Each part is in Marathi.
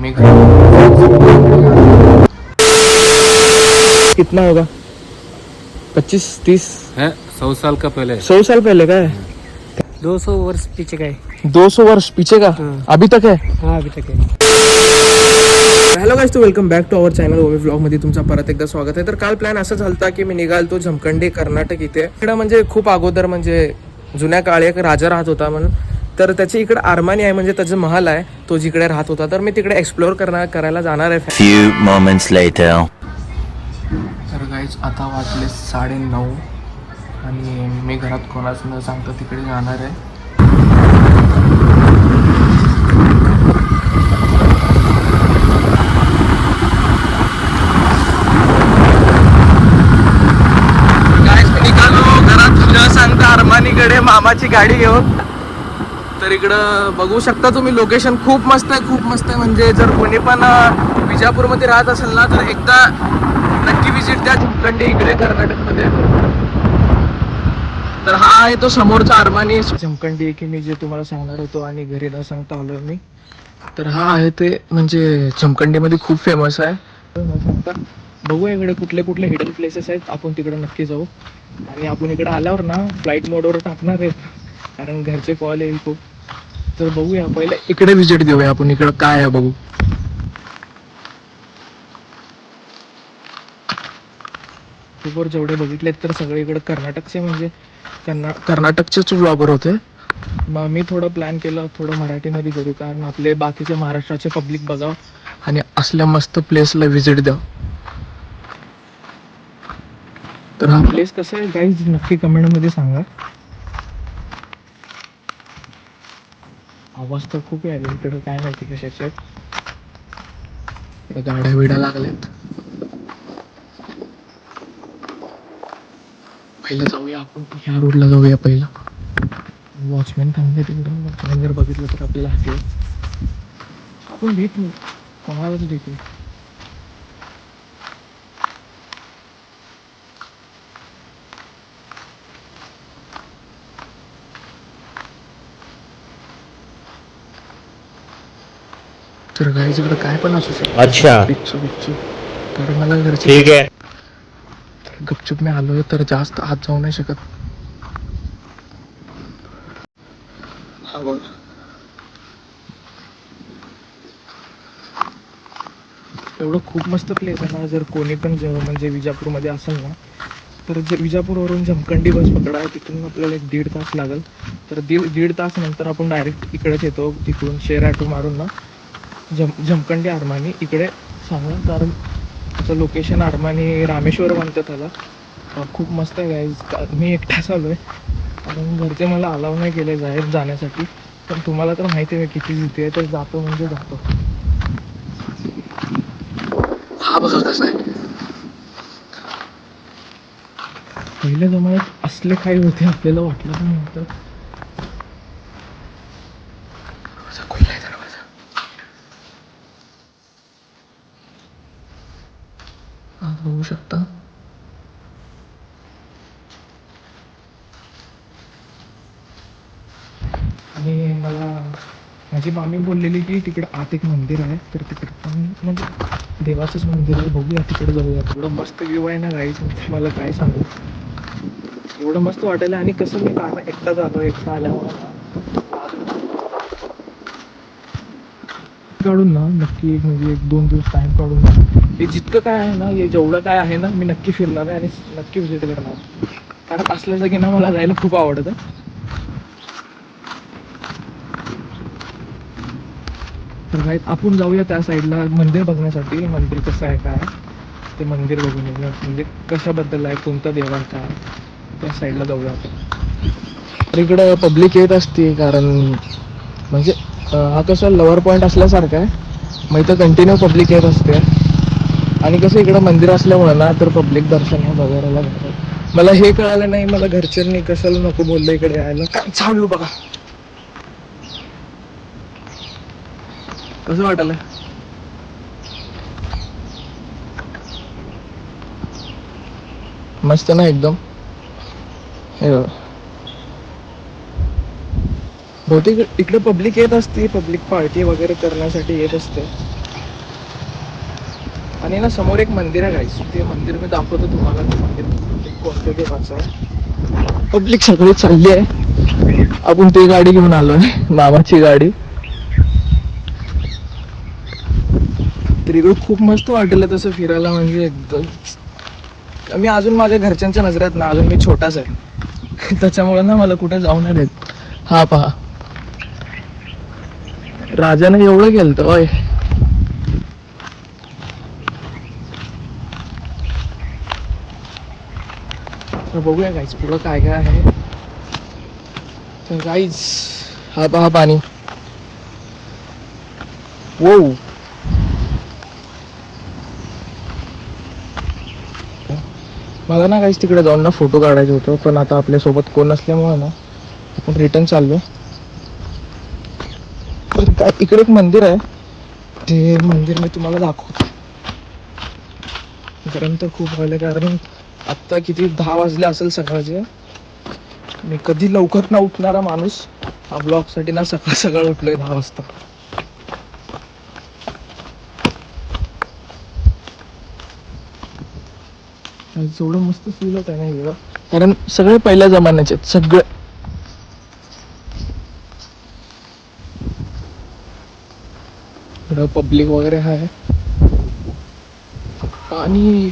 मी कितना होगा 25-30 है 100 साल का पहले 100 साल पहले का है 200 वर्ष पीछे का है। 200 वर्ष पीछे का अभी तक है हाँ अभी तक है। हॅलो गाईज, तो welcome back to our channel Ovi व्लॉगमध्ये तुमचं परत एकदा स्वागत आहे. तर काल प्लॅन असा झालता की मी निघालतो जमखंडी कर्नाटक इथे. इकडं म्हणजे खूप अगोदर म्हणजे जुन्या काळी एक राजा राहत होता म्हणून, तर त्याची इकडे आरमानी आहे म्हणजे त्याचा महल आहे तो जिकडे राहत होता. तर मी तिकडे एक्सप्लोअर करायला जाणार आहे. Few moments later. तर गाईज आता वाजले 9:30 आणि मी घरात कोणाच न सांगता तिकडे जाणार आहे. अरमानीकडे मामाची गाडी घेऊन. तर इकडं बघू शकता तुम्ही, लोकेशन खूप मस्त आहे म्हणजे जर कोणी पण विजापूरमध्ये राहत असेल ना तर एकदा नक्की विजिट द्या जमखंडी इकडे कर्नाटकमध्ये. तर हा आहे तो समोरचा अरमानी जमखंडी की मी जे तुम्हाला सांगणार होतो आणि घरी न सांगता आलोय मी. तर हा आहे ते म्हणजे जमखंडीमध्ये खूप फेमस आहे. न सांगता बघूया इकडे कुठले कुठले हिडन प्लेसेस आहेत, आपण तिकडे नक्की जाऊ. आणि आपण इकडे आल्यावर ना फ्लाईट मोडवर टाकणार आहेत कारण घरचे कॉल येईल खूप. तर बघूया, पहिले इकडे विजिट देऊया आपण, इकडे काय आहे बघू. वर जेवढे बघितलेत तर सगळे इकडे कर्नाटकचे म्हणजे कर्नाटकचेच व्लॉगर होते. मग मी थोडं प्लॅन केलं थोडं मराठीमध्ये करू कारण आपले बाकीचे महाराष्ट्राचे पब्लिक बघावं आणि असल्या मस्त प्लेसला व्हिजिट द्या. तर हा प्लेस कसा आहे गाईज नक्की कमेंटमध्ये सांगा. आवाज तर खूप आहे इकडं, काय माहिती कशाचे गाड्या बिड्या लागल्यात. पहिलं जाऊया आपण ह्या रोडला जाऊया पहिला. वॉचमॅन थांबले तिकडं, वॉचमॅन जर बघितलं तर आपल्याला हसले. आपण भेटू कोणालाच भेटू. तर गाईज इकडं काय पण असू शकतं. अच्छा बिच्चू तर मला घरचे ठीक है. गपचूप मी आलोय तर जास्त आत जाऊ नाही शकत. हा बोल. एवढं खूप मस्त प्लेस आहे ना, जर कोणी पण म्हणजे विजापूरमध्ये असेल ना तर विजापूरवरून जमखंडी बस पकडा, तिथून आपल्याला 1-1.5 तास लागेल. तर दीड तास नंतर आपण डायरेक्ट इकडेच येतो. तिकडून शेअर ॲटो मारून ना जमखंडी अरमानी इकडे सांगा कारण त्याचं लोकेशन अरमानी रामेश्वर म्हणतात त्याला. खूप मस्त आहे गाईज. मी एकटाच आलो आहे कारण घरचे मला अलाव नाही केले जाण्यासाठी. पण तुम्हाला तर माहिती आहे किती भीती आहे, तर जातो म्हणजे जातो. हा बघा कसा आहे. पहिल्या जमान्यात असले काही होते आपल्याला वाटलं पण नव्हतं. बघू शकता आणि मला माझी मामी बोललेली की तिकडे आत एक मंदिर आहे तर तिकडे पण म्हणजे देवाचंच मंदिर आहे. बघूया तिकडे जाऊया. एवढं मस्त व्ह्यू आहे ना गाईज, मला काय सांगू. एवढं मस्त वाटायला. आणि कसं मी कारण एकटा जातो, एकटा आल्यामुळे काढून ना नक्की म्हणजे 1-2 दिवस टाइम काढून हे जितकं काय आहे ना, हे जेवढं काय आहे ना मी नक्की फिरणार आहे आणि नक्की विजिट करणार. कारण असल्या जागी ना मला जायला खूप आवडतं. तर काय आपण जाऊया त्या साईडला मंदिर बघण्यासाठी. मंदिर कसं आहे काय ते मंदिर बघून येऊया. म्हणजे कशाबद्दल आहे, कोणता देवाचा आहे, त्या साईडला जाऊया आपण. तर इकडं पब्लिक येत असते कारण म्हणजे हा कसं लवर पॉईंट असल्यासारखं आहे. मग इथं कंटिन्यू पब्लिक येत असते. आणि कसं इकडं मंदिर असल्यामुळं ना तर पब्लिक दर्शन बघायला भेटतात. मला हे कळालं नाही, मला घरच्यांनी कशाला नको बोललं इकडे यायला. काय चालू बघा कसं वाटायला. मस्त ना एकदम. हे बहुतेक इकडे पब्लिक येत असते, पब्लिक पार्टी वगैरे करण्यासाठी येत असते. आणि ना समोर एक मंदिर आहे गाईस, ते मंदिर मी दाखवतो तुम्हाला. ते मंदिर कोणत्या देवाचं आहे. पब्लिक सगळी चालली आहे, आपण ते गाडी घेऊन आलोय, मामाची गाडी. तर इकडं खूप मस्त वाटेल तसं फिरायला, म्हणजे एकदम. मी अजून माझ्या घरच्यांच्या नजरेत ना अजून मी छोटाच आहे त्याच्यामुळे ना मला कुठे जाऊ नाही देत. हा पहा, राजाने एवढं केलं होय. तर बघूया गाईज पुढं काय काय आहे. तर गाईज हा पहा पाणी. वो मला ना काहीच तिकडे जाऊन ना फोटो काढायचं होतं, पण आता आपल्यासोबत कोण नसल्यामुळे ना आपण रिटर्न चाललो. तर काय इकडे एक मंदिर आहे, ते मंदिर मी तुम्हाला दाखवतो. गरम तर खूप व्हायला, कारण आत्ता किती 10 वाजले असेल सकाळचे. मी कधी लवकर ना उठणारा माणूस हा ब्लॉगसाठी ना सकाळ सकाळ उठलोय 10 वाजता. एवढं मस्त फील होत आहे ना इकडं, कारण सगळे पहिल्या जमान्याचे आहेत, सगळे. इकडं पब्लिक वगैरे आहे. पाणी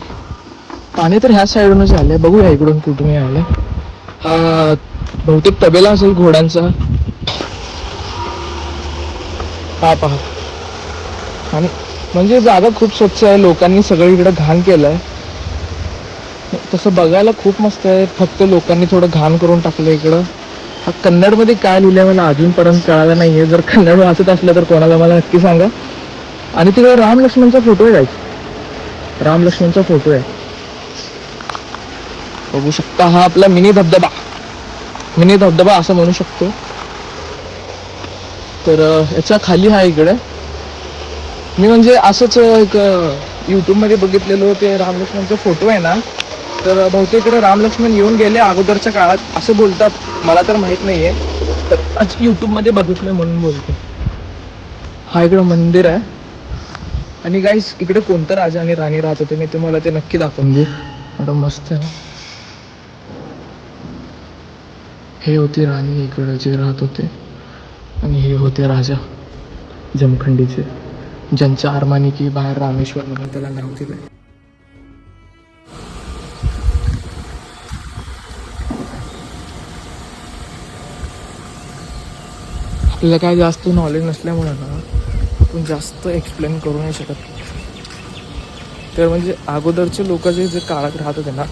पाणी तर ह्या साईडूनच आलंय, बघूया इकडून कुठून आलंय. हा बहुतेक तबेला असेल घोड्यांचा. हा पहा, आणि म्हणजे जागा खूप स्वच्छ आहे, लोकांनी सगळं इकडं घाण केलंय. तसं बघायला खूप मस्त आहे, फक्त लोकांनी थोडं घाण करून टाकलं इकडं. हा कन्नडमध्ये काय लिहिलंय मला अजूनपर्यंत कळालं नाहीये. जर कन्नड वाचत असलं तर कोणाला मला नक्की सांगा. आणि तिकडे राम लक्ष्मणचा फोटो आहे, राम लक्ष्मणचा फोटो आहे, बघू शकता. हा आपला मिनी धबधबा असं म्हणू शकतो. तर याच्या खाली हा इकडे मी म्हणजे असंच एक यूट्यूबमध्ये बघितलेलो, ते राम लक्ष्मणचा फोटो आहे ना. तर बहुतेक इकडे राम लक्ष्मण येऊन गेले अगोदरच्या काळात असं बोलतात, मला तर माहित नाहीये. तर आज यूट्यूबमध्ये बघितलं म्हणून बोलतो. हा इकडं मंदिर आहे. आणि गाईस इकडे कोणतं राजा आणि राणी राहत होते मी तुम्हाला ते नक्की दाखवून देऊ. एवढं मस्त आहे. हे होते राणी इकडे जे राहत होते, आणि हे होते राजा जमखंडीचे, ज्यांच्या आरमानी की बाहेर रामेश्वर म्हणून त्याला नाव दिलंय. आपल्याला काय जास्त नॉलेज नसल्यामुळे ना आपण जास्त एक्सप्लेन करू नाही शकत. तर म्हणजे अगोदरचे लोक जे काळात राहत होते ना,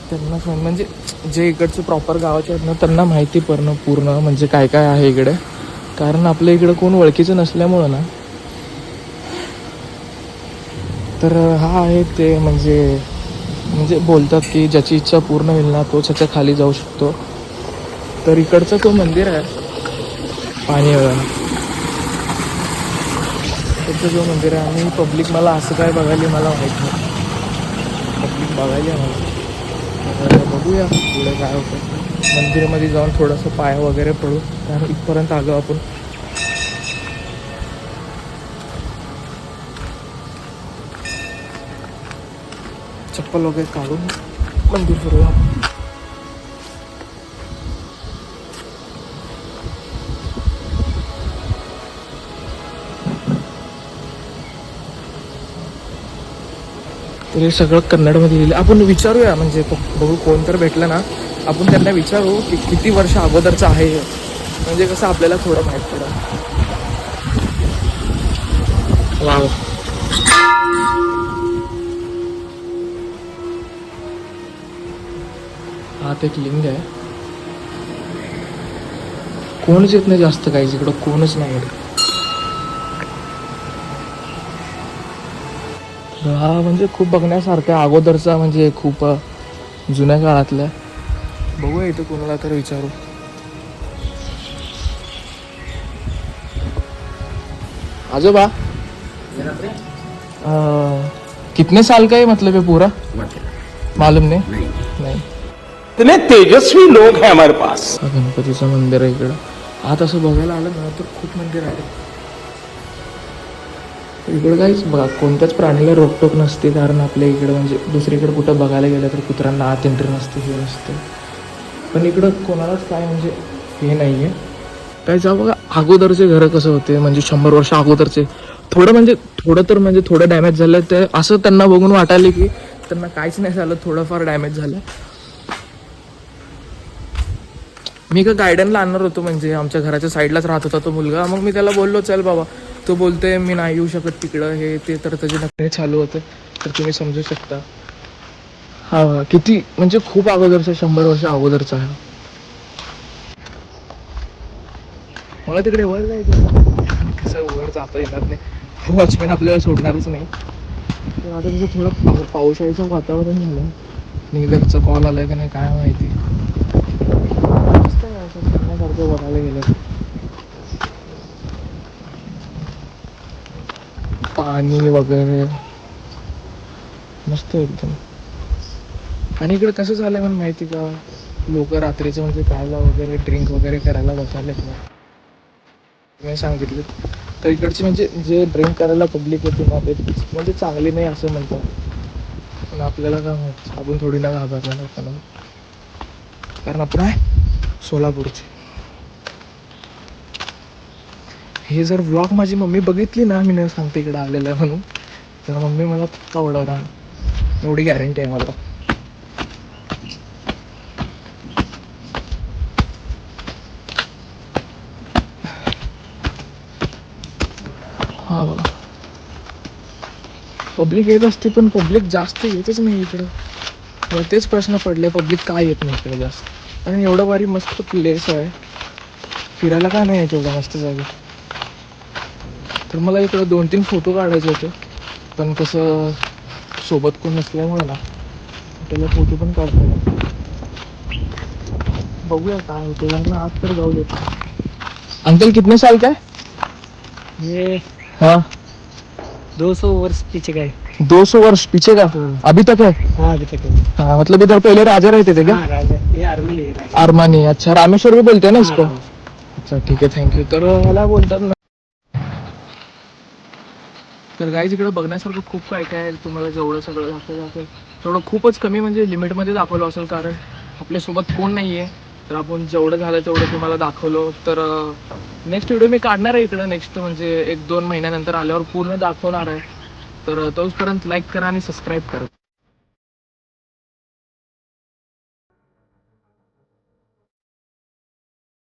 त्यांना म्हणजे जे इकडचे प्रॉपर गावाचे आहेत ना, त्यांना माहिती पूर्ण म्हणजे काय काय आहे इकडे. कारण आपल्या इकडं कोण ओळखीचं नसल्यामुळं ना. तर हा आहे ते म्हणजे बोलतात की ज्याची इच्छा पूर्ण होईल ना तोच ह्याच्या खाली जाऊ शकतो. तर इकडचं तो मंदिर आहे पाणी त्याचं जो मंदिर आहे. आणि पब्लिक मला असं काय बघायला मला माहीत नाही, पब्लिक बघायला मला. तर बघूया पुढे काय होतं. मंदिरामध्ये जाऊन थोडंसं पाय वगैरे पडू, कारण इथपर्यंत आलो आपण. चप्पल वगैरे काढून मंदिर फिरूया. तर हे सगळं कन्नडमध्ये लिहिलं. आपण विचारूया, म्हणजे बघू कोण तर भेटलं ना, आपण त्यांना विचारू की किती वर्ष अगोदरचं आहे, म्हणजे कसं आपल्याला थोडं माहीत पडेल. वाव, हा ते एक लिंग आहे. कोणच येत नाही जास्त, काहीच इकडं कोणच नाही येत. हा म्हणजे खूप बघण्यासारखा अगोदरचा, म्हणजे खूप जुन्या काळातला. बघूया इथं कोणाला तर विचारू. आजोबा कितने साल का है मतलब ये पूरा मालूम नहीं नहीं. इतने तेजस्वी लोग हैं हमारे पास. गणपतीचं मंदिर आहे इकडं. आत असं बघायला आलं ना तर खूप मंदिर आहे. इकडं काहीच बघा कोणत्याच प्राणीला रोकटोक नसते, कारण आपल्या इकडं म्हणजे दुसरीकडे कुठं बघायला गेलं तर कुत्र्यांना आत एंट्री नसते, हे नसते. पण इकडं कोणालाच काय म्हणजे हे नाही आहे काय. जा बघा अगोदरचे घरं कसं होते म्हणजे 100 वर्ष अगोदरचे, थोडं डॅमेज झालं ते असं त्यांना बघून वाटायला की त्यांना काहीच नाही झालं, थोडंफार डॅमेज झालं. मी का गार्डनला आणणार होतो, म्हणजे आमच्या घराच्या साईडलाच राहत होता तो मुलगा. मग मी त्याला बोललो चल बाबा, तो बोलते मी नाही येऊ शकत तिकडं, हे ते. तर त्याचे नखरे चालू होते, तर तुम्ही समजू शकता. हा किती म्हणजे खूप अगोदरचा, 100 वर्ष अगोदरचा आहे. मला तिकडे वर जायचं, कसं वर जाता येणार नाही, वॉचमॅन आपल्याला सोडणारच नाही. तर आता तिथं थोडं पावसाळ्याचं वातावरण झालं आणि घरचा कॉल आलाय का नाही काय माहिती. मस्त आहे असं फिरण्यासारखं बघायला गेलं. पाणी वगैरे मस्त एकदम. आणि इकडे कसं झालंय मला माहिती का, लोक रात्रीचं म्हणजे खायला वगैरे ड्रिंक वगैरे करायला बसायलेत ना, मी सांगितलं तर इकडची म्हणजे जे ड्रिंक करायला पब्लिक येते ना ते म्हणजे चांगली नाही असं म्हणतात. पण आपल्याला काय माहिती, आपण थोडी ना घाबरणार आपण, कारण आपण आहे सोलापूरचे. हे जर व्लॉग माझी मम्मी बघितली ना, मी न सांगते इकडे आलेलं आहे म्हणून, तर मम्मी मला पक्का ओढवणार, एवढी गॅरंटी आहे मला. हा बघा पब्लिक येत असते, पण पब्लिक जास्त येतच नाही इकडं. मला तेच प्रश्न पडले, पब्लिक काय येत नाही इकडे जास्त. आणि एवढं भारी मस्त प्लेस आहे, फिरायला का नाही आहे तेवढं मस्त जागा. तर मला इकडं 2-3 फोटो काढायचे होते, पण कसं सोबत कोण नसल्यामुळे ना त्याला फोटो पण काढता येईल. बघूया काय होतं, कारण आज तर जाऊ देत. अंकल कितने साल का है? ये हाँ 200 वर्ष पीछे का है. 200 वर्ष पीछे का, अभी तक है. हाँ अभी तक है. हाँ मतलब इधर पहले राजा रहते थे क्या? हाँ राजा, ये आर्मी है राजा. अरमानी, अच्छा रामेश्वर भी बोलते हैं ना इसको. हाँ, अच्छा ठीक आहे, थँक्यू. तर मला बोलतात ना, तर गाईज इकडे बघण्यासारखं खूप काय काय आहे. तुम्हाला जेवढं सगळं दाखवलं असेल तेवढं खूपच कमी, म्हणजे लिमिटमध्ये दाखवलं असेल, कारण आपल्यासोबत कोण नाही आहे. तर आपण जेवढं झालं तेवढं तुम्हाला दाखवलं. तर नेक्स्ट व्हिडिओ मी काढणार आहे इकडं, नेक्स्ट म्हणजे 1-2 महिन्यानंतर आल्यावर पूर्ण दाखवणार आहे. तर तोपर्यंत लाईक करा आणि सबस्क्राईब करा.